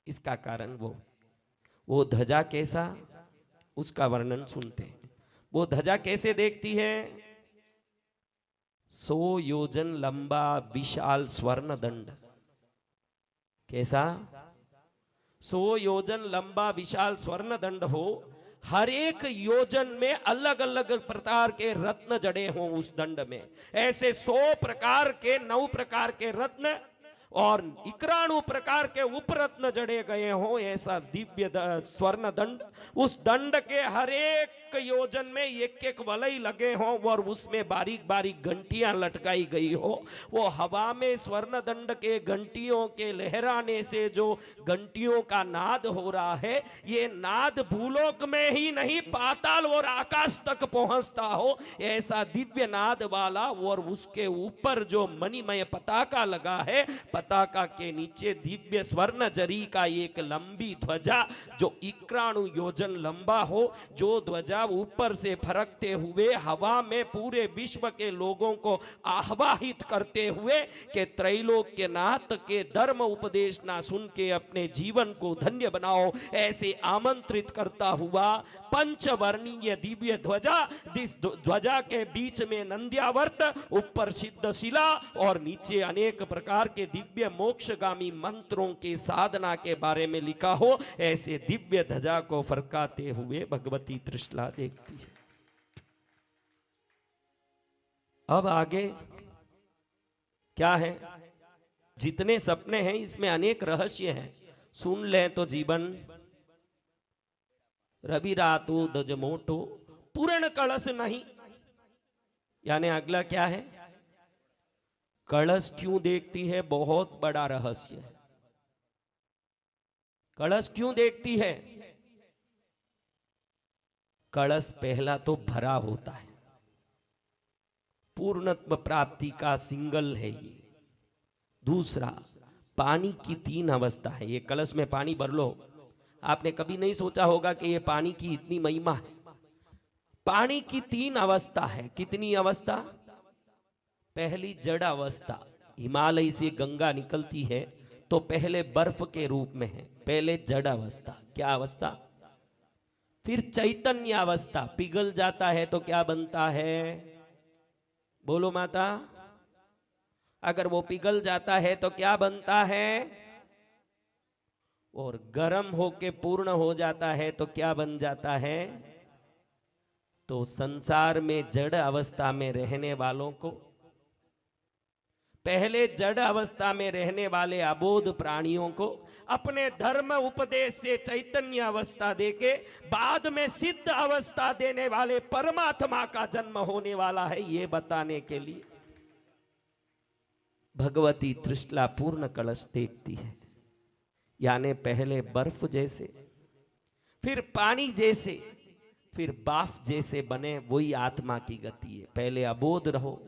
इसका कारण वो ध्वजा कैसा, उसका वर्णन सुनते हैं। वो ध्वजा कैसे देखती है? 100 योजन लंबा विशाल स्वर्ण दंड। कैसा? 100 योजन लंबा विशाल स्वर्ण दंड हो, हर एक योजन में अलग अलग प्रकार के रत्न जड़े हों उस दंड में। ऐसे 100 प्रकार के 9 प्रकार के रत्न और 91 प्रकार के उपरत्न जड़े गए हों, ऐसा दिव्य स्वर्ण दंड। उस दंड के हर एक योजन में एक एक वलय लगे हों और उसमें बारीक बारीक घंटियां लटकाई गई हो। वो हवा में स्वर्ण दंड के घंटियों के लहराने से जो घंटियों का नाद हो रहा है, ये नाद भूलोक में ही नहीं पाताल और आकाश तक पहुंचता हो, ऐसा दिव्य नाद वाला। और उसके ऊपर जो मणिमय पताका लगा है, पताका के नीचे दिव्य स्वर्ण जरी का एक लंबी ध्वजा जो 91 योजन लंबा हो, जो ध्वजा ऊपर से फरकते हुए हवा में पूरे विश्व के लोगों को आह्वाहित करते हुए कि त्रैलोक्यनाथ के धर्म उपदेश ना सुन के अपने जीवन को धन्य बनाओ, ऐसे आमंत्रित करता हुआ पंचवर्णीय दिव्य ध्वजा। जिस ध्वजा के बीच में नंद्यावर्त, ऊपर सिद्धशिला और नीचे अनेक प्रकार के दिव्य मोक्षगामी मंत्रों के साधना के बारे में लिखा हो, ऐसे दिव्य ध्वजा को फरकाते हुए भगवती त्रिशला देखती है। अब आगे क्या है? जितने सपने हैं इसमें अनेक रहस्य हैं, सुन लें तो जीवन। रवि रातो दज मोटो पूर्ण कलश नहीं, यानी अगला क्या है? कलश क्यों देखती है? बहुत बड़ा रहस्य है। कलश क्यों देखती है? कलश पहला तो भरा होता है, पूर्णत्व प्राप्ति का सिंगल है ये। दूसरा, पानी की 3 अवस्था है। ये कलश में पानी भर लो, आपने कभी नहीं सोचा होगा कि ये पानी की इतनी महिमा है। पानी की 3 अवस्था है। कितनी अवस्था? पहली जड़ अवस्था, हिमालय से गंगा निकलती है तो पहले बर्फ के रूप में है, पहले जड़ अवस्था। क्या अवस्था? फिर चैतन्य अवस्था, पिघल जाता है तो क्या बनता है? बोलो माता। अगर वो पिघल जाता है तो क्या बनता है? और गर्म होके पूर्ण हो जाता है तो क्या बन जाता है? तो संसार में जड़ अवस्था में रहने वालों को, पहले जड़ अवस्था में रहने वाले अबोध प्राणियों को अपने धर्म उपदेश से चैतन्य अवस्था देके बाद में सिद्ध अवस्था देने वाले परमात्मा का जन्म होने वाला है, ये बताने के लिए भगवती त्रिशला पूर्ण कलश देखती है। यानी पहले बर्फ जैसे, फिर पानी जैसे, फिर बाफ जैसे बने, वही आत्मा की गति है। पहले अबोध रहो,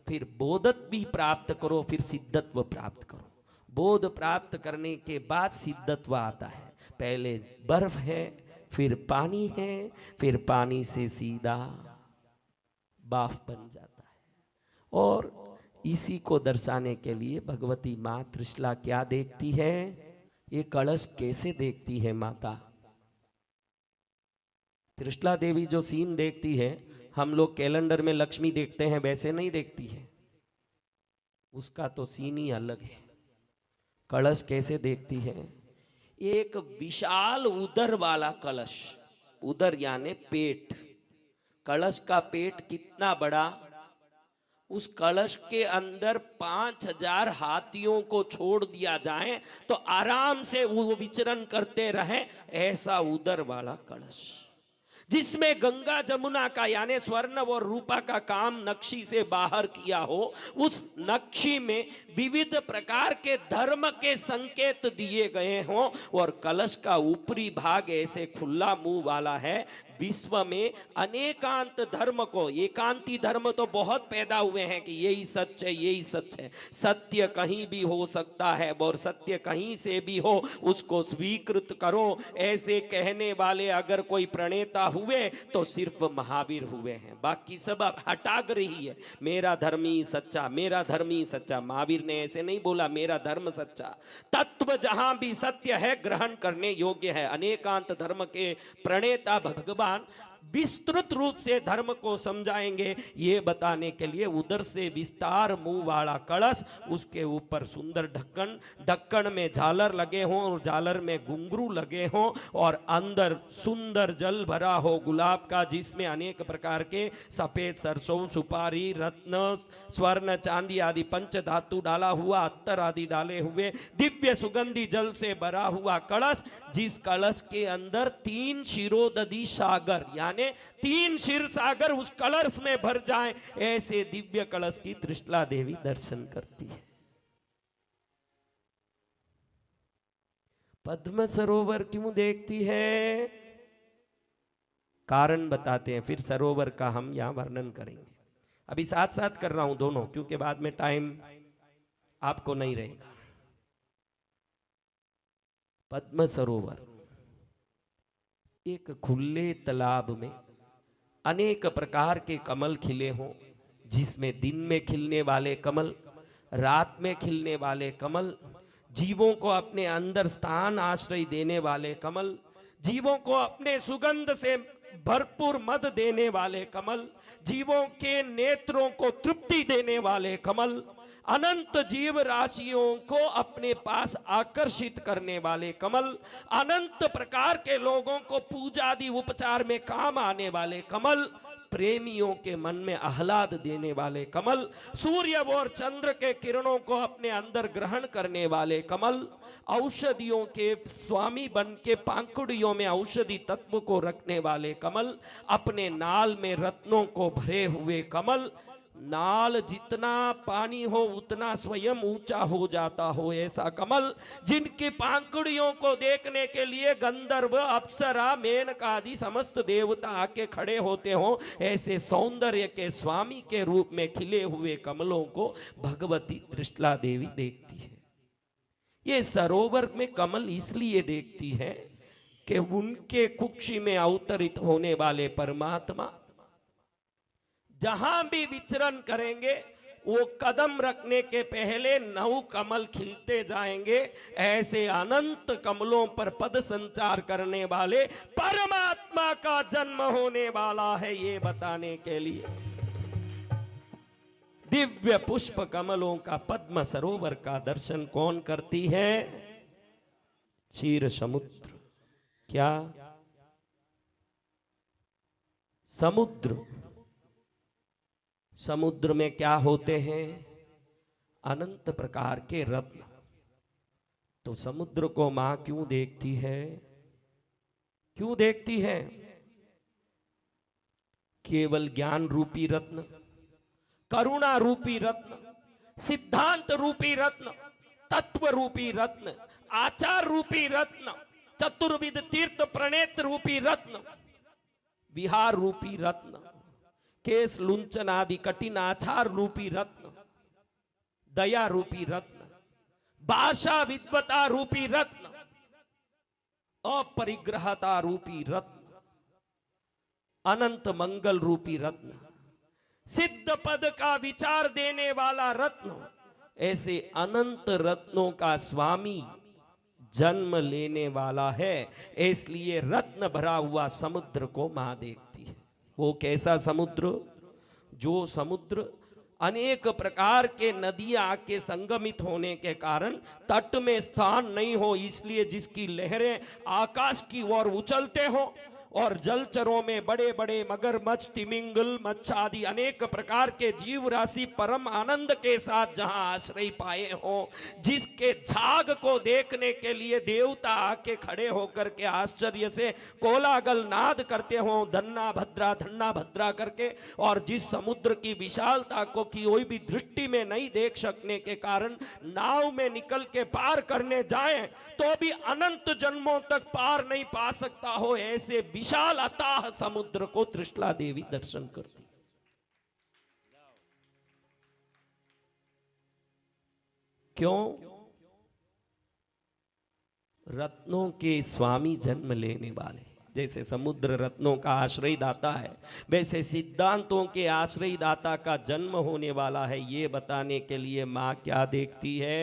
फिर बोधत्व भी प्राप्त करो, फिर सिद्धत्व प्राप्त करो। बोध प्राप्त करने के बाद सिद्धत्व आता है। पहले बर्फ है, फिर पानी है, फिर पानी से सीधा बाफ बन जाता है। और इसी को दर्शाने के लिए भगवती माँ त्रिशला क्या देखती है? ये कलश कैसे देखती है माता? त्रिशला देवी जो सीन देखती है, हम लोग कैलेंडर में लक्ष्मी देखते हैं वैसे नहीं देखती है, उसका तो सीन ही अलग है। कलश कैसे देखती है? एक विशाल उदर वाला कलश, उदर यानी पेट। कलश का पेट कितना बड़ा? उस कलश के अंदर 5000 हाथियों को छोड़ दिया जाए तो आराम से वो विचरण करते रहे, ऐसा उदर वाला कलश, जिसमें गंगा जमुना का यानी स्वर्ण और रूपा का काम नक्शी से बाहर किया हो। उस नक्शी में विविध प्रकार के धर्म के संकेत दिए गए हों और कलश का ऊपरी भाग ऐसे खुला मुंह वाला है, विश्व में अनेकांत धर्म को, एकांती धर्म तो बहुत पैदा हुए हैं कि यही सच है, यही सच है, सत्य कहीं भी हो सकता है और सत्य कहीं से भी हो उसको स्वीकृत करो, ऐसे कहने वाले अगर कोई प्रणेता हुए तो सिर्फ महावीर हुए हैं, बाकी सब हटाग्रही है। मेरा धर्म ही सच्चा, मेरा धर्म ही सच्चा। महावीर ने ऐसे नहीं बोला मेरा धर्म सच्चा। तत्व जहां भी सत्य है ग्रहण करने योग्य है। अनेकांत धर्म के प्रणेता भगवान विस्तृत रूप से धर्म को समझाएंगे, ये बताने के लिए उधर से विस्तार मुंह वाला कलश, उसके ऊपर सुंदर ढक्कन, ढक्कन में झालर लगे हों और झालर में घुंघरू लगे हों और अंदर सुंदर जल भरा हो गुलाब का, जिसमें अनेक प्रकार के सफेद सरसों, सुपारी, रत्न, स्वर्ण, चांदी आदि पंच धातु डाला हुआ, अत्तर आदि डाले हुए दिव्य सुगंधी जल से भरा हुआ कलश, जिस कलश के अंदर 3 क्षीरोदधि सागर यानी 3 क्षीर सागर उस कलश में भर जाएं, ऐसे दिव्य कलश की त्रिशला देवी दर्शन करती है। पद्म सरोवर क्यों देखती है? कारण बताते हैं, फिर सरोवर का हम यहां वर्णन करेंगे। अभी साथ साथ कर रहा हूं दोनों, क्योंकि बाद में टाइम आपको नहीं रहेगा। पद्म सरोवर एक खुले तालाब में अनेक प्रकार के कमल खिले हों, जिसमें दिन में खिलने वाले कमल, रात में खिलने वाले कमल, जीवों को अपने अंदर स्थान आश्रय देने वाले कमल, जीवों को अपने सुगंध से भरपूर मद देने वाले कमल, जीवों के नेत्रों को तृप्ति देने वाले कमल, अनंत जीव राशियों को अपने पास आकर्षित करने वाले कमल, अनंत प्रकार के लोगों को पूजा आदि उपचार में काम आने वाले कमल, प्रेमियों के मन में आह्लाद देने वाले कमल, सूर्य और चंद्र के किरणों को अपने अंदर ग्रहण करने वाले कमल, औषधियों के स्वामी बन के पांखुड़ियों में औषधि तत्व को रखने वाले कमल, अपने नाल में रत्नों को भरे हुए कमल, नाल जितना पानी हो उतना स्वयं ऊंचा हो जाता हो ऐसा कमल, जिनकी पांखुड़ियों को देखने के लिए गंधर्व, अप्सरा, मेनका आदि समस्त देवता आके खड़े होते हो, ऐसे सौंदर्य के स्वामी के रूप में खिले हुए कमलों को भगवती त्रिशला देवी देखती है। ये सरोवर में कमल इसलिए देखती है कि उनके कुक्षी में अवतरित होने वाले परमात्मा जहां भी विचरण करेंगे वो कदम रखने के पहले 9 कमल खिलते जाएंगे। ऐसे अनंत कमलों पर पद संचार करने वाले परमात्मा का जन्म होने वाला है, ये बताने के लिए दिव्य पुष्प कमलों का पद्म सरोवर का दर्शन कौन करती है? क्षीर समुद्र। क्या समुद्र? समुद्र में क्या होते हैं? अनंत प्रकार के रत्न। तो समुद्र को मां क्यों देखती है? क्यों देखती है? केवल ज्ञान रूपी रत्न, करुणा रूपी रत्न, सिद्धांत रूपी रत्न, तत्व रूपी रत्न, आचार रूपी रत्न, चतुर्विध तीर्थ प्रणेत्र रूपी रत्न, विहार रूपी रत्न, केस लुंचन आदि कठिन आचार रूपी रत्न, दया रूपी रत्न, भाषा विद्वता रूपी रत्न, अपरिग्रहता रूपी रत्न, अनंत मंगल रूपी रत्न, सिद्ध पद का विचार देने वाला रत्न, ऐसे अनंत रत्नों का स्वामी जन्म लेने वाला है। इसलिए रत्न भरा हुआ समुद्र को मां देखती है। वो कैसा समुद्र? जो समुद्र अनेक प्रकार के नदियां आके संगमित होने के कारण तट में स्थान नहीं हो, इसलिए जिसकी लहरें आकाश की ओर उछलते हो और जलचरों में बड़े बड़े मगरमच्छ, तिमिंगल, मच्छ आदि अनेक प्रकार के जीव राशि परम आनंद के साथ जहां आश्रय पाए हो, जिसके झाग को देखने के लिए देवता आके खड़े होकर के आश्चर्य से कोलागल नाद करते हो, धन्ना भद्रा करके, और जिस समुद्र की विशालता को कोई भी दृष्टि में नहीं देख सकने के कारण नाव में निकल के पार करने जाएं तो भी अनंत जन्मों तक पार नहीं पा सकता हो, ऐसे विशाल अथाह समुद्र को त्रिशला देवी दर्शन करती। क्यों? रत्नों के स्वामी जन्म लेने वाले। जैसे समुद्र रत्नों का आश्रय दाता है, वैसे सिद्धांतों के आश्रय दाता का जन्म होने वाला है। ये बताने के लिए मां क्या देखती है?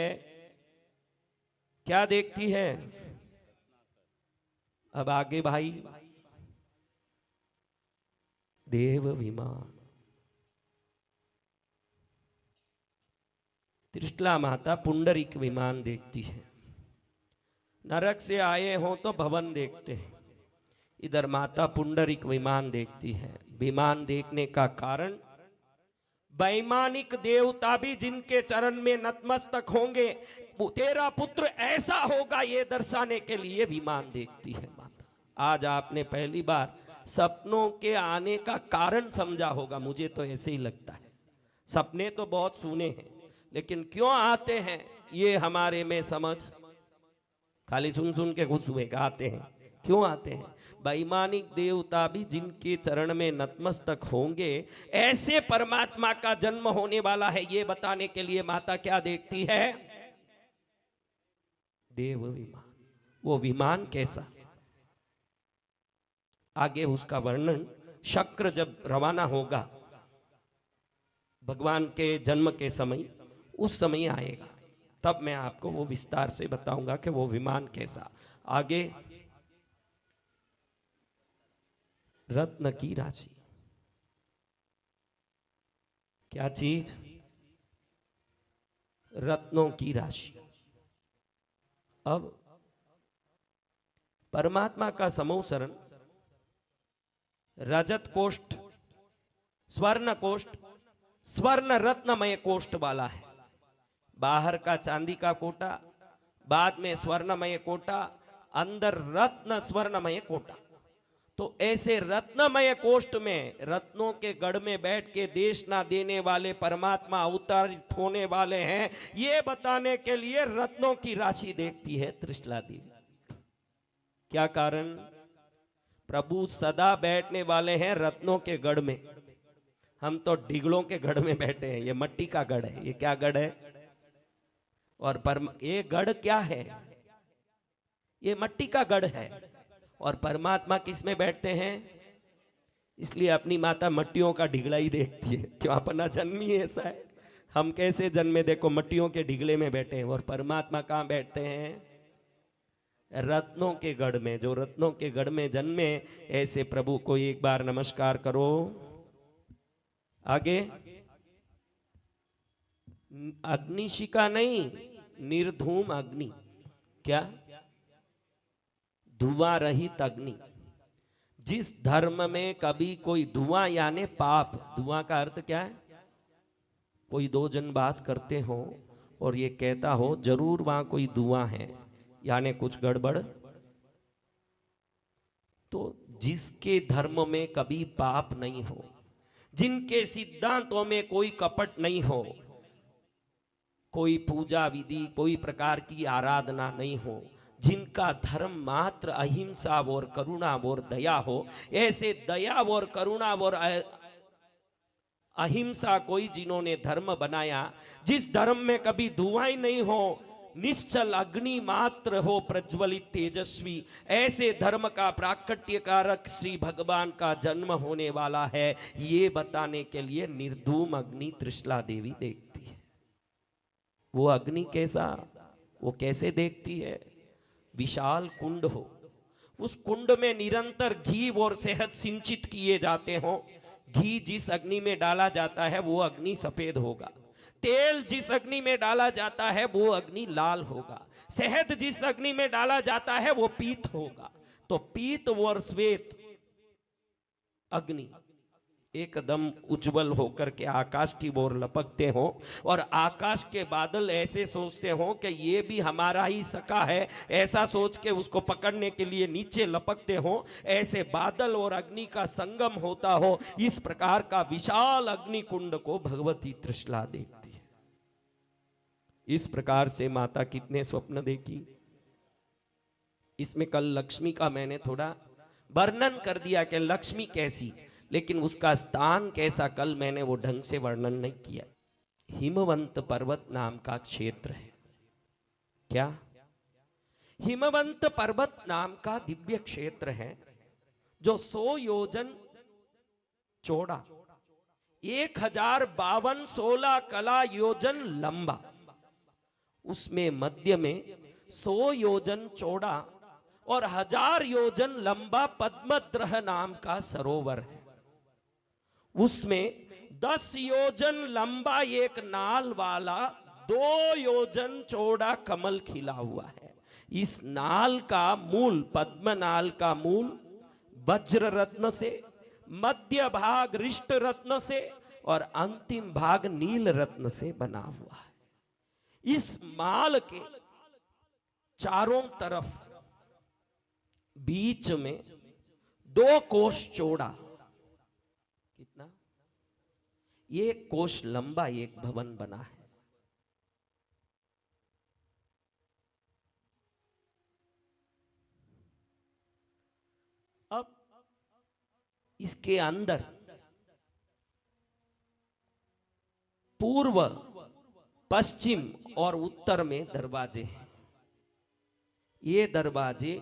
क्या देखती है? अब आगे भाई, देव विमान। त्रिशला माता पुंडरीक विमान देखती है। नरक से आए हो तो भवन देखते हैं, इधर माता पुंडरीक विमान देखती है। विमान देखने का कारण, वैमानिक देवता भी जिनके चरण में नतमस्तक होंगे, तेरा पुत्र ऐसा होगा, ये दर्शाने के लिए विमान देखती है माता। आज आपने पहली बार सपनों के आने का कारण समझा होगा, मुझे तो ऐसे ही लगता है। सपने तो बहुत सुने हैं, लेकिन क्यों आते हैं ये हमारे में समझ, खाली सुन सुन के खुश हुए आते हैं। क्यों आते हैं? वैमानिक देवता भी जिनके चरण में नतमस्तक होंगे, ऐसे परमात्मा का जन्म होने वाला है, ये बताने के लिए माता क्या देखती है? देव विमान। वो विमान कैसा? आगे उसका वर्णन, शक्र जब रवाना होगा भगवान के जन्म के समय, उस समय आएगा, तब मैं आपको वो विस्तार से बताऊंगा कि वो विमान कैसा। आगे, रत्न की राशि। क्या चीज? रत्नों की राशि। अब परमात्मा का समोसरण रजत कोष्ठ, स्वर्ण कोष्ठ, स्वर्ण रत्नमय कोष्ठ वाला है। बाहर का चांदी का कोटा, बाद में स्वर्णमय कोटा, अंदर रत्न स्वर्णमय कोटा। तो ऐसे रत्नमय कोष्ठ में, रत्नों के गढ़ में बैठ के देश ना देने वाले परमात्मा अवतरित होने वाले हैं, ये बताने के लिए रत्नों की राशि देखती है त्रिशला देवी। क्या कारण? प्रभु सदा बैठने वाले हैं रत्नों के गढ़ में, हम तो ढिगड़ों के गढ़ में बैठे हैं। ये मट्टी का गढ़ है। ये क्या गढ़ है? और ये गढ़ क्या है? ये मट्टी का गढ़ है। और परमात्मा किस में बैठते हैं? इसलिए अपनी माता मट्टियों का ढिगड़ा ही देखती है। क्यों? अपना जन्म ही ऐसा है। हम कैसे जन्मे, देखो मट्टियों के ढिगले में बैठे हैं। और परमात्मा कहाँ बैठते हैं? रत्नों के गढ़ में। जो रत्नों के गढ़ में जन्मे, ऐसे प्रभु को एक बार नमस्कार करो। आगे, अग्निशिखा नहीं, निर्धूम अग्नि। क्या? धुआं रहित अग्नि। जिस धर्म में कभी कोई धुआं यानी पाप, धुआं का अर्थ क्या है? कोई दो जन बात करते हो और ये कहता हो जरूर वहां कोई धुआं है, यानी कुछ गड़बड़। तो जिसके धर्म में कभी पाप नहीं हो, जिनके सिद्धांतों में कोई कपट नहीं हो, कोई पूजा विधि, कोई प्रकार की आराधना नहीं हो, जिनका धर्म मात्र अहिंसा और करुणा और दया हो, ऐसे दया और करुणा और अहिंसा कोई जिन्होंने धर्म बनाया, जिस धर्म में कभी धुआं ही नहीं हो, निश्चल अग्नि मात्र हो प्रज्वलित तेजस्वी, ऐसे धर्म का प्राकट्य कारक श्री भगवान का जन्म होने वाला है, ये बताने के लिए निर्धूम अग्नि त्रिशला देवी देखती है। वो अग्नि कैसा? वो कैसे देखती है? विशाल कुंड हो, उस कुंड में निरंतर घी और शहद सिंचित किए जाते हो। घी जिस अग्नि में डाला जाता है वो अग्नि सफेद होगा, तेल जिस अग्नि में डाला जाता है वो अग्नि लाल होगा, शहद जिस अग्नि में डाला जाता है वो पीत होगा। तो पीत और श्वेत अग्नि एकदम उज्जवल होकर के आकाश की ओर लपकते हो, और आकाश के बादल ऐसे सोचते हो कि ये भी हमारा ही सखा है, ऐसा सोच के उसको पकड़ने के लिए नीचे लपकते हो। ऐसे बादल और अग्नि का संगम होता हो, इस प्रकार का विशाल अग्नि कुंड को भगवती त्रिशला देखती है। इस प्रकार से माता कितने स्वप्न देखी। इसमें कल लक्ष्मी का मैंने थोड़ा वर्णन कर दिया कि लक्ष्मी कैसी, लेकिन उसका स्थान कैसा कल मैंने वो ढंग से वर्णन नहीं किया। हिमवंत पर्वत नाम का क्षेत्र है। क्या? हिमवंत पर्वत नाम का दिव्य क्षेत्र है जो 100 योजन चौड़ा, 1052 16 कला योजन लंबा, उसमें मध्य में 100 योजन चौड़ा और 1000 योजन लंबा पद्मद्रह नाम का सरोवर है। उसमें 10 योजन लंबा एक नाल वाला 2 योजन चौड़ा कमल खिला हुआ है। इस नाल का मूल, पद्म नाल का मूल वज्र रत्न से, मध्य भाग रिष्ट रत्न से और अंतिम भाग नील रत्न से बना हुआ है। इस माल के चारों तरफ बीच में 2 कोश चौड़ा, कितना? 1 कोश लंबा एक भवन बना है। अब इसके अंदर पूर्व, पश्चिम और उत्तर में दरवाजे हैं। ये दरवाजे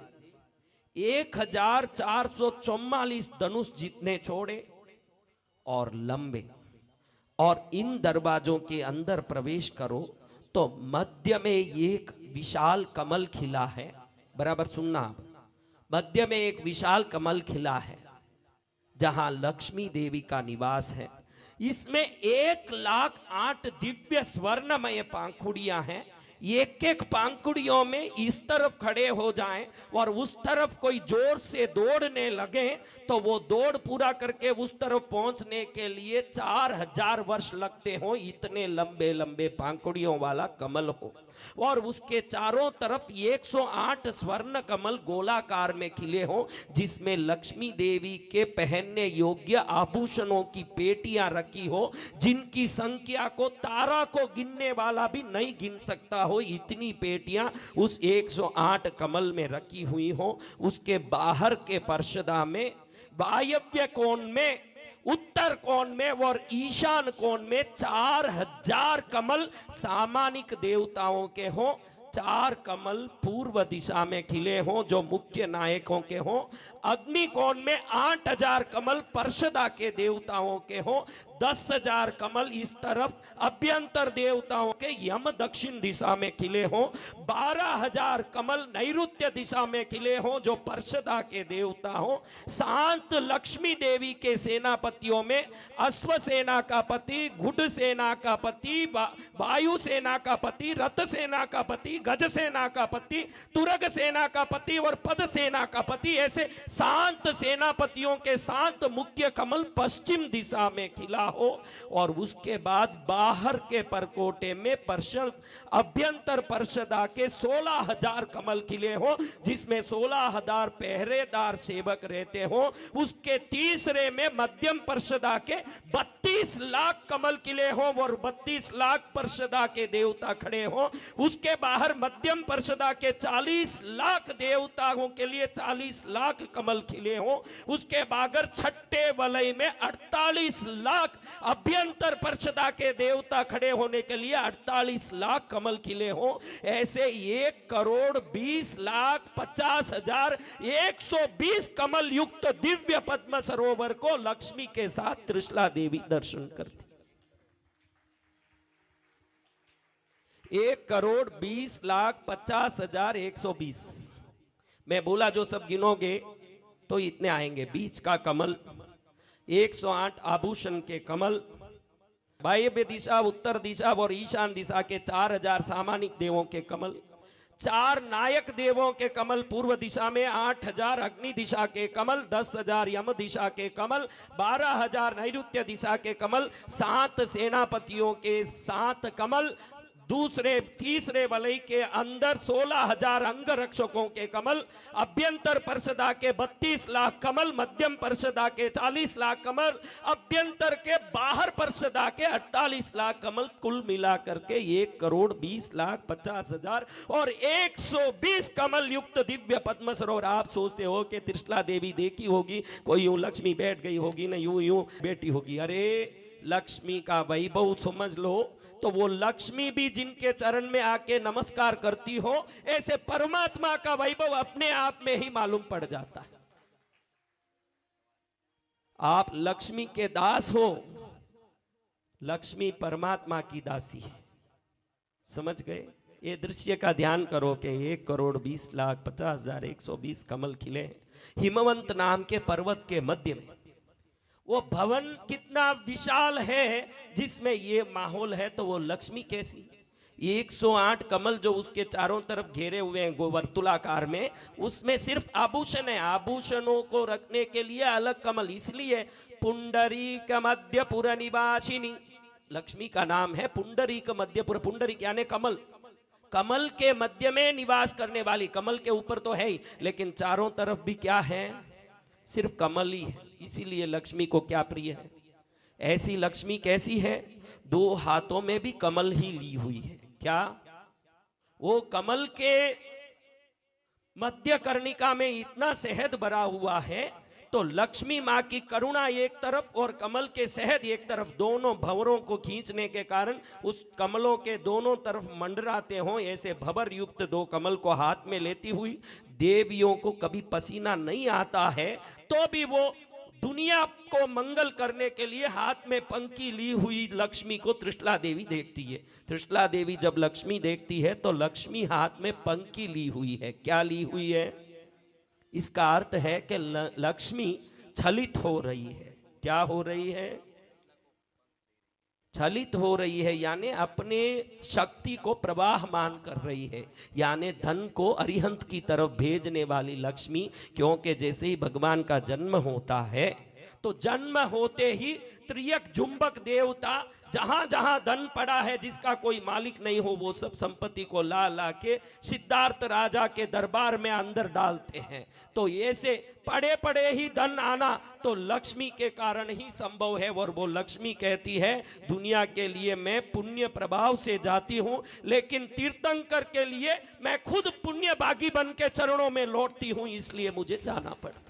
1444 धनुष जितने चौड़े और लंबे, और इन दरवाजों के अंदर प्रवेश करो तो मध्य में एक विशाल कमल खिला है। बराबर सुनना आप, मध्य में एक विशाल कमल खिला है जहां लक्ष्मी देवी का निवास है। इसमें 1,08,000 दिव्य स्वर्णमय पांखुड़ियां हैं। एक एक पांखुड़ियों में इस तरफ खड़े हो जाएं और उस तरफ कोई जोर से दौड़ने लगे तो वो दौड़ पूरा करके उस तरफ पहुंचने के लिए 4000 वर्ष लगते हो। इतने लंबे लंबे पांखुड़ियों वाला कमल हो, और उसके चारों तरफ 108 स्वर्ण कमल गोलाकार में खिले हो, जिसमें लक्ष्मी देवी के पहनने योग्य आभूषणों की पेटियां रखी हो, जिनकी संख्या को तारा को गिनने वाला भी नहीं गिन सकता हो। इतनी पेटियां उस 108 कमल में रखी हुई हो। उसके बाहर के पर्षदा में वायव्य कोण में, उत्तर कोण में और ईशान कोण में 4000 कमल सामानिक देवताओं के हों। 4 कमल पूर्व दिशा में खिले हों जो मुख्य नायकों के हों। अग्नि कोण में 8000 कमल पर्षदा के देवताओं के हों। 10,000 कमल इस तरफ अभ्यंतर देवताओं के यम दक्षिण दिशा में खिले हों। 12,000 कमल नैऋत्य दिशा में खिले हों जो पर्षदा के देवता हों। शांत लक्ष्मी देवी के सेनापतियों में अश्व सेना का पति, घुड़ सेना का पति, वायु सेना का पति, रथ सेना का पति, गज सेना का पति, तुरग सेना का पति और पद सेना का पति, ऐसे शांत सेनापतियों के साथ मुख्य कमल पश्चिम दिशा में खिला हो। और उसके बाद बाहर के परकोटे में पर्षद, अभ्यंतर पर्षदा के 16,000 कमल खिले हो, जिसमें 16,000 पहरेदार सेवक रहते हो। उसके तीसरे में मध्यम पर्षदा के 32 लाख कमल खिले हो और 32 लाख पर्षदा के देवता खड़े हो। उसके बाहर मध्यम पर्षदा के 40 लाख देवताओं के लिए 40 लाख कमल खिले हो। उसके बागर छठे वलय में 48 लाख अभ्यंतर पर्षदा के देवता खड़े होने के लिए 48 लाख कमल खिले हो। ऐसे 1,20,50,120 कमल युक्त दिव्य पद्म सरोवर को लक्ष्मी के साथ त्रिशला देवी दर्शन करती। 1,20,50,120। मैं बोला जो सब गिनोगे तो इतने आएंगे। बीच का कमल, 108 आभूषण के कमल, वायव्य दिशा, उत्तर दिशा और ईशान दिशा के 4000 सामानिक देवों के कमल, 4 नायक देवों के कमल पूर्व दिशा में, 8000 अग्नि दिशा के कमल, 10,000 यम दिशा के कमल, 12,000 नैऋत्य दिशा के कमल, 7 सेनापतियों के 7 कमल, दूसरे तीसरे वलय के अंदर 16,000 अंग रक्षकों के कमल, अभ्यंतर परिषदा के 32 लाख कमल, मध्यम परिषदा के 40 लाख कमल, अभ्यंतर के बाहर परिषदा के 48 लाख कमल, कुल मिलाकर के 1,20,50,000 और 120 कमल युक्त दिव्य पद्म सरोवर। आप सोचते हो कि त्रिशला देवी देखी होगी, कोई यूं लक्ष्मी बैठ गई होगी ना, यूं यूं बैठी होगी। अरे लक्ष्मी का वैभव समझ लो तो वो लक्ष्मी भी जिनके चरण में आके नमस्कार करती हो, ऐसे परमात्मा का वैभव अपने आप में ही मालूम पड़ जाता है। आप लक्ष्मी के दास हो, लक्ष्मी परमात्मा की दासी है। समझ गए? ये दृश्य का ध्यान करो कि 1,20,50,000 120 कमल खिले हिमवंत नाम के पर्वत के मध्य में। वो भवन कितना विशाल है जिसमें ये माहौल है, तो वो लक्ष्मी कैसी? 108 कमल जो उसके चारों तरफ घेरे हुए हैं वर्तुलाकार में, उसमें सिर्फ आभूषण है। आभूषणों को रखने के लिए अलग कमल, इसलिए पुंडरीक मध्यपुर निवासिनी लक्ष्मी का नाम है। पुंडरीक मध्यपुर, पुंडरीक यानी कमल, कमल के मध्य में निवास करने वाली। कमल के ऊपर तो है ही, लेकिन चारों तरफ भी क्या है? सिर्फ कमल ही है। इसीलिए लक्ष्मी को क्या प्रिय है? ऐसी लक्ष्मी कैसी है? 2 हाथों में भी कमल ही ली हुई है। क्या? वो कमल के मध्य कर्णिका में इतना शहद भरा हुआ है, तो लक्ष्मी माँ की करुणा एक तरफ और कमल के शहद एक तरफ, दोनों भंवरों को खींचने के कारण उस कमलों के दोनों तरफ मंडराते हों। ऐसे भंवर युक्त 2 कमल को हाथ में लेती हुई देवियों को कभी पसीना नहीं आता है, तो भी वो दुनिया को मंगल करने के लिए हाथ में पंखी ली हुई लक्ष्मी को त्रिशला देवी देखती है। त्रिशला देवी जब लक्ष्मी देखती है तो लक्ष्मी हाथ में पंखी ली हुई है। क्या ली हुई है? इसका अर्थ है कि लक्ष्मी छलित हो रही है। क्या हो रही है? छलित हो रही है, यानी अपने शक्ति को प्रवाहमान कर रही है, यानी धन को अरिहंत की तरफ भेजने वाली लक्ष्मी। क्योंकि जैसे ही भगवान का जन्म होता है तो जन्म होते ही त्रियक जुंबक देवता जहां जहां धन पड़ा है, जिसका कोई मालिक नहीं हो, वो सब संपत्ति को ला ला के सिद्धार्थ राजा के दरबार में अंदर डालते हैं। तो ऐसे पड़े पड़े ही धन आना तो लक्ष्मी के कारण ही संभव है। और वो लक्ष्मी कहती है, दुनिया के लिए मैं पुण्य प्रभाव से जाती हूं, लेकिन तीर्थंकर के लिए मैं खुद पुण्य भागी बन के चरणों में लौटती हूं, इसलिए मुझे जाना पड़ता है।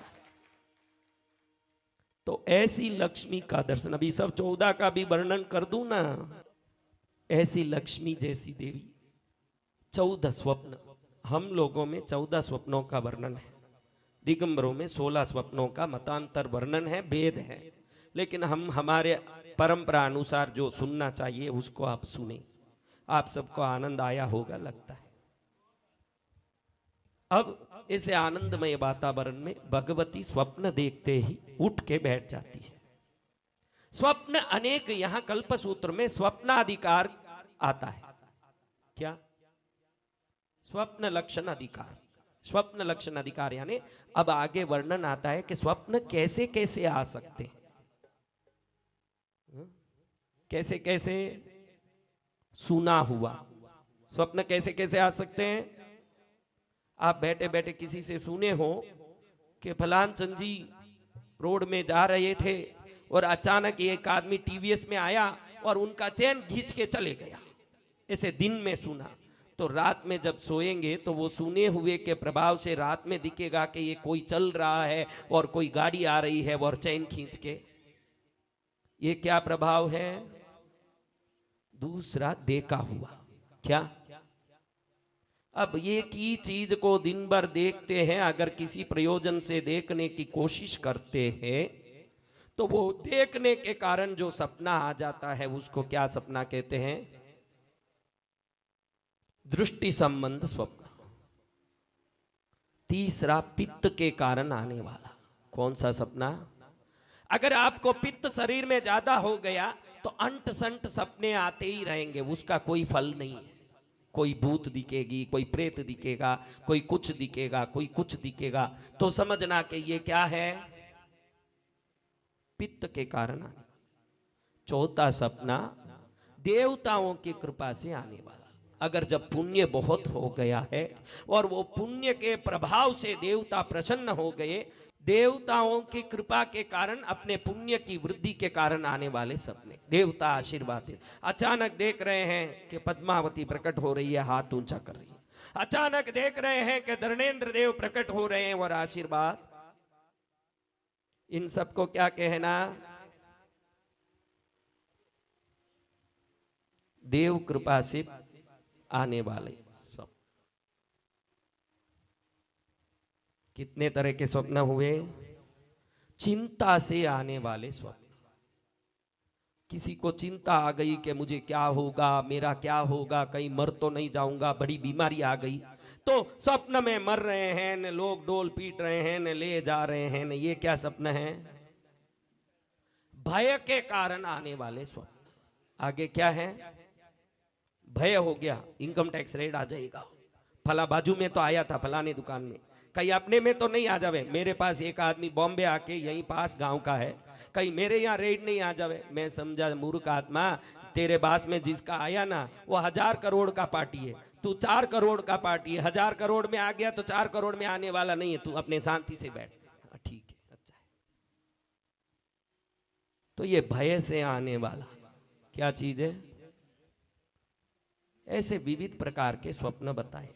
तो ऐसी लक्ष्मी का दर्शन, अभी सब 14 का भी वर्णन कर दूं ना, ऐसी लक्ष्मी जैसी देवी। 14 स्वप्न, हम लोगों में 14 स्वप्नों का वर्णन है, दिगंबरों में 16 स्वप्नों का मतांतर वर्णन है, भेद है। लेकिन हम हमारे परंपरा अनुसार जो सुनना चाहिए उसको आप सुने। आप सबको आनंद आया होगा लगता है। अब इस आनंदमय वातावरण में भगवती स्वप्न देखते ही उठ के बैठ जाती है। स्वप्न अनेक, यहां कल्पसूत्र में स्वप्नाधिकार आता है। क्या? स्वप्न लक्षण अधिकार। स्वप्न लक्षण अधिकार यानी अब आगे वर्णन आता है कि स्वप्न कैसे कैसे आ सकते हैं। कैसे कैसे? सुना हुआ स्वप्न कैसे कैसे आ सकते हैं? आप बैठे बैठे किसी से सुने हो कि फलान चंद जी रोड में जा रहे थे और अचानक एक आदमी टीवीएस में आया और उनका चैन खींच के चले गया। ऐसे दिन में सुना। तो रात में जब सोएंगे तो वो सुने हुए के प्रभाव से रात में दिखेगा कि ये कोई चल रहा है और कोई गाड़ी आ रही है और चैन खींच के। ये क्या प्रभाव है? दूसरा देखा हुआ। क्या? अब ये की चीज को दिन भर देखते हैं, अगर किसी प्रयोजन से देखने की कोशिश करते हैं तो वो देखने के कारण जो सपना आ जाता है उसको क्या सपना कहते हैं? दृष्टि संबंध स्वप्न। तीसरा पित्त के कारण आने वाला। कौन सा सपना? अगर आपको पित्त शरीर में ज्यादा हो गया तो अंट संट सपने आते ही रहेंगे, उसका कोई फल नहीं है। कोई भूत दिखेगी, कोई प्रेत दिखेगा, कोई कुछ दिखेगा, कोई कुछ दिखेगा, तो समझना कि ये क्या है? पित्त के कारण आने। चौथा सपना देवताओं की कृपा से आने वाला। अगर जब पुण्य बहुत हो गया है और वो पुण्य के प्रभाव से देवता प्रसन्न हो गए, देवताओं की कृपा के कारण, अपने पुण्य की वृद्धि के कारण आने वाले सपने, देवता आशीर्वाद दे। अचानक देख रहे हैं कि पद्मावती प्रकट हो रही है, हाथ ऊंचा कर रही है। अचानक देख रहे हैं कि धर्मेंद्र देव प्रकट हो रहे हैं और आशीर्वाद। इन सबको क्या कहना? देव कृपा से आने वाले स्वप्न। कितने तरह के स्वप्न हुए? चिंता से आने वाले स्वप्न। किसी को चिंता आ गई कि मुझे क्या होगा, मेरा क्या होगा, कहीं मर तो नहीं जाऊंगा, बड़ी बीमारी आ गई, तो स्वप्न में मर रहे हैं, न लोग डोल पीट रहे हैं, न ले जा रहे हैं, न ये क्या स्वप्न है? भय के कारण आने वाले स्वप्न। आगे क्या है? भय हो गया, इनकम टैक्स रेट आ जाएगा, फला बाजू में तो आया था, फलाने दुकान में, कहीं अपने में तो नहीं आ जावे। मेरे पास एक आदमी बॉम्बे आके यहीं पास गांव का है, कहीं मेरे यहाँ रेट नहीं आ जावे। मैं समझा मूर्ख आत्मा, तेरे पास में जिसका आया ना वो 1000 करोड़ का पार्टी है, तू 4 करोड़ का पार्टी है, 1000 करोड़ में आ गया तो 4 करोड़ में आने वाला नहीं है, तू अपने शांति से बैठ। ठीक है, अच्छा है। तो ये भय से आने वाला क्या चीज है? ऐसे विविध प्रकार के स्वप्न बताए।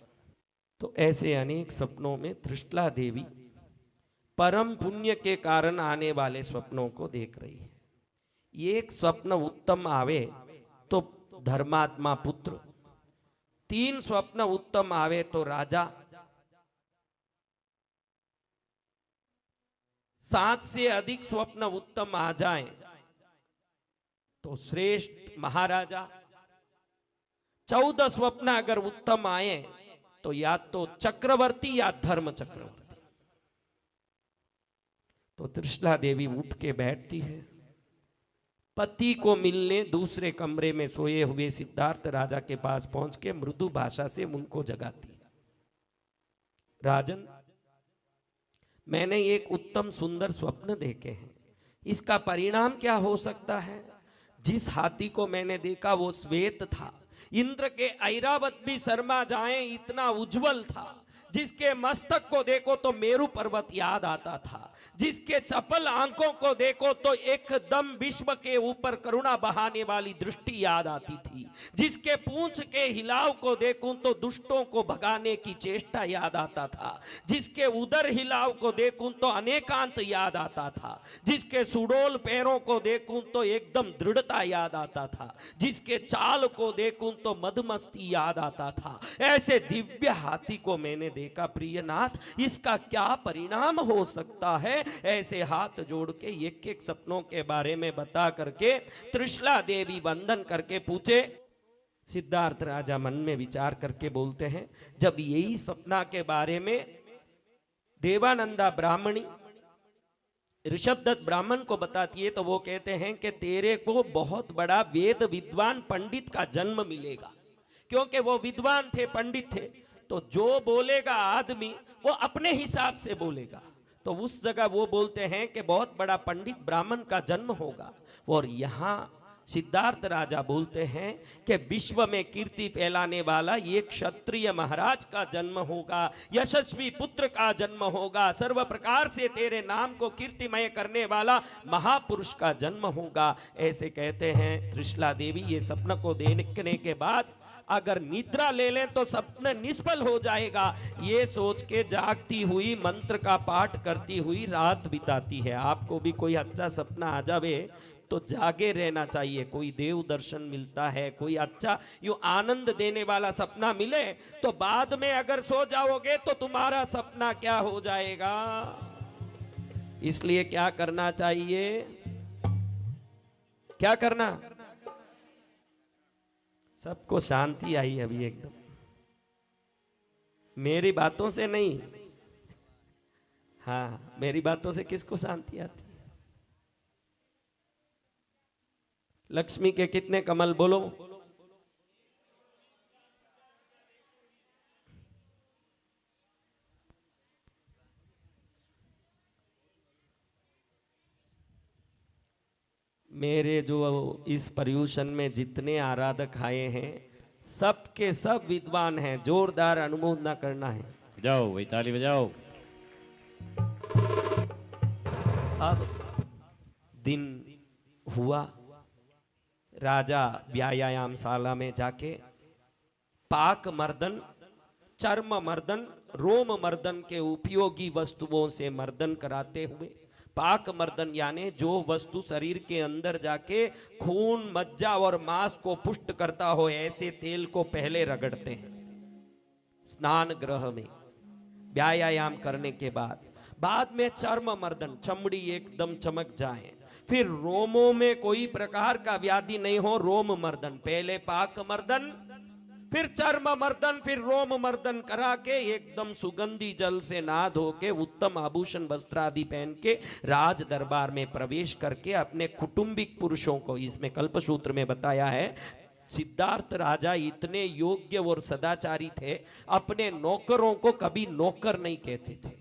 तो ऐसे अनेक सपनों में त्रिशला देवी परम पुण्य के कारण आने वाले स्वप्नों को देख रही है। एक स्वप्न उत्तम आवे तो धर्मात्मा पुत्र, 3 स्वप्न उत्तम आवे तो राजा, 7 से अधिक स्वप्न उत्तम आ जाए तो श्रेष्ठ महाराजा, 14 स्वप्न अगर उत्तम आए तो या तो चक्रवर्ती या धर्म चक्रवर्ती। तो त्रिशला देवी उठ के बैठती है, पति को मिलने दूसरे कमरे में सोए हुए सिद्धार्थ राजा के पास पहुंच के मृदु भाषा से उनको जगाती है। राजन, मैंने एक उत्तम सुंदर स्वप्न देखे हैं, इसका परिणाम क्या हो सकता है? जिस हाथी को मैंने देखा वो श्वेत था, इंद्र के ऐरावत भी शर्मा जाए इतना उज्जवल था, जिसके मस्तक को देखो तो मेरु पर्वत याद आता था, जिसके चपल आंखों को देखो तो एकदम विश्व के ऊपर करुणा बहाने वाली दृष्टि याद आती थी, जिसके पूंछ के हिलाव को देखूं तो दुष्टों को भगाने की चेष्टा याद आता था, जिसके उदर हिलाव को देखूं तो अनेकांत याद आता था, जिसके सुडोल पैरों को देखूं तो एकदम दृढ़ता याद आता था, जिसके चाल को देखूं तो मदमस्ती याद आता था। ऐसे दिव्य हाथी को मैंने देखा प्रियनाथ, इसका क्या परिणाम हो सकता है? ऐसे हाथ जोड़ के एक एक सपनों के बारे में बता करके त्रिशला देवी वंदन करके पूछे। सिद्धार्थ राजा मन में विचार करके बोलते हैं, जब यही सपना के बारे में देवानंदा ब्राह्मणी ऋषभदत्त ब्राह्मण को बताती है तो वो कहते हैं कि तेरे को बहुत बड़ा वेद विद्वान पंडित का जन्म मिलेगा, क्योंकि वो विद्वान थे, पंडित थे, तो जो बोलेगा आदमी वो अपने हिसाब से बोलेगा। तो उस जगह वो बोलते हैं कि बहुत बड़ा पंडित ब्राह्मण का जन्म होगा। और यहाँ सिद्धार्थ राजा बोलते हैं कि विश्व में कीर्ति फैलाने वाला एक क्षत्रिय महाराज का जन्म होगा, यशस्वी पुत्र का जन्म होगा, सर्व प्रकार से तेरे नाम को कीर्तिमय करने वाला महापुरुष का जन्म होगा। ऐसे कहते हैं त्रिशला देवी। ये सपन को देखने के बाद अगर निद्रा ले लें तो सपना निष्फल हो जाएगा, ये सोच के जागती हुई मंत्र का पाठ करती हुई रात बिताती है। आपको भी कोई अच्छा सपना आ जावे तो जागे रहना चाहिए। कोई देव दर्शन मिलता है, कोई अच्छा यूं आनंद देने वाला सपना मिले तो बाद में अगर सो जाओगे तो तुम्हारा सपना क्या हो जाएगा। इसलिए क्या करना चाहिए? क्या करना? सबको शांति आई अभी एकदम, मेरी बातों से नहीं। हाँ, मेरी बातों से किसको शांति आती? लक्ष्मी के कितने कमल बोलो? मेरे जो इस पर्यूषण में जितने आराधक आए हैं सबके सब विद्वान हैं, जोरदार अनुमोदना करना है। बजाओ भाई, ताली बजाओ। अब दिन हुआ, राजा व्यायामशाला में जाके पाक मर्दन, चर्म मर्दन, रोम मर्दन के उपयोगी वस्तुओं से मर्दन कराते हुए, पाक मर्दन यानी जो वस्तु शरीर के अंदर जाके खून, मज्जा और मांस को पुष्ट करता हो, ऐसे तेल को पहले रगड़ते हैं स्नान गृह में व्यायाम करने के बाद में चर्म मर्दन, चमड़ी एकदम चमक जाए, फिर रोमों में कोई प्रकार का व्याधि नहीं हो, रोम मर्दन, पहले पाक मर्दन, फिर चर्म मर्दन, फिर रोम मर्दन करा के एकदम सुगंधी जल से नहा धो के उत्तम आभूषण वस्त्र आदि पहन के राज दरबार में प्रवेश करके अपने कुटुंबिक पुरुषों को, इसमें कल्पसूत्र में बताया है, सिद्धार्थ राजा इतने योग्य और सदाचारी थे, अपने नौकरों को कभी नौकर नहीं कहते थे।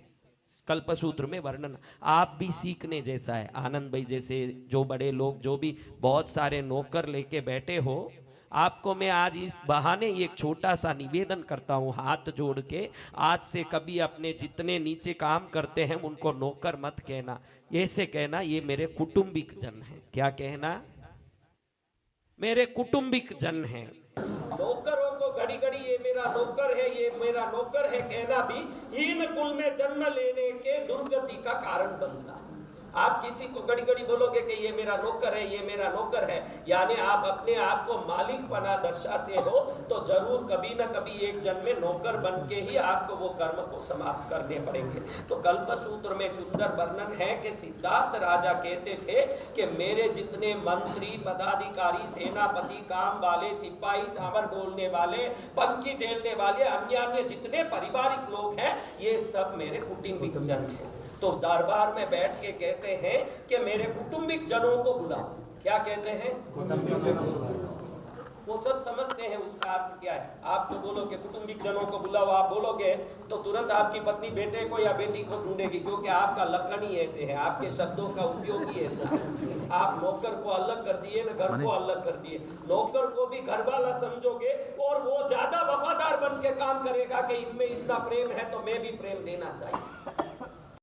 कल्पसूत्र में वर्णन आप भी सीखने जैसा है। आनंद भाई जैसे जो बड़े लोग, जो भी बहुत सारे नौकर लेके बैठे हो, आपको मैं आज इस बहाने एक छोटा सा निवेदन करता हूं, हाथ जोड़ के, आज से कभी अपने जितने नीचे काम करते हैं उनको नौकर मत कहना, ऐसे कहना ये मेरे कुटुंबिक जन हैं। क्या कहना? मेरे कुटुंबिक जन हैं। नौकरों को घड़ी घड़ी ये मेरा नौकर है, ये मेरा नौकर है कहना भी हीन कुल में जन्म लेने के दुर्गति का कारण बनता है। आप किसी को घड़ी घड़ी बोलोगे कि ये मेरा नौकर है, ये मेरा नौकर है, यानी आप अपने आप को मालिक पना दर्शाते हो, तो जरूर कभी ना कभी एक जन्म में नौकर बन के ही आपको वो कर्म को समाप्त करने पड़ेंगे। तो कल्पसूत्र में सुंदर वर्णन है कि सिद्धार्थ राजा कहते थे कि मेरे जितने मंत्री, पदाधिकारी, सेनापति, काम वाले, सिपाही, चावर बोलने वाले, पंखी झेलने वाले, अन्य जितने पारिवारिक लोग हैं, ये सब मेरे कुटुंबिक जन हैं। तो दरबार में बैठ के कहते हैं कि मेरे कुटुंबिक जनों को बुलाओ। क्या कहते हैं? वो सब समझते हैं उसका अर्थ क्या है। आप तो बोलो कि कुटुंबिक जनों को बुलाओ, आप बोलोगे तो तुरंत आपकी पत्नी बेटे को या बेटी को ढूंढेगी, क्योंकि आपका लक्षण ही ऐसे है, आपके शब्दों का उपयोग ही ऐसा है। आप नौकर को अलग कर दिए ना, घर को अलग कर दिए। नौकर को भी घर वाला समझोगे और वो ज्यादा वफादार बन के काम करेगा कि इनमें इतना प्रेम है तो मैं भी प्रेम देना चाहिए।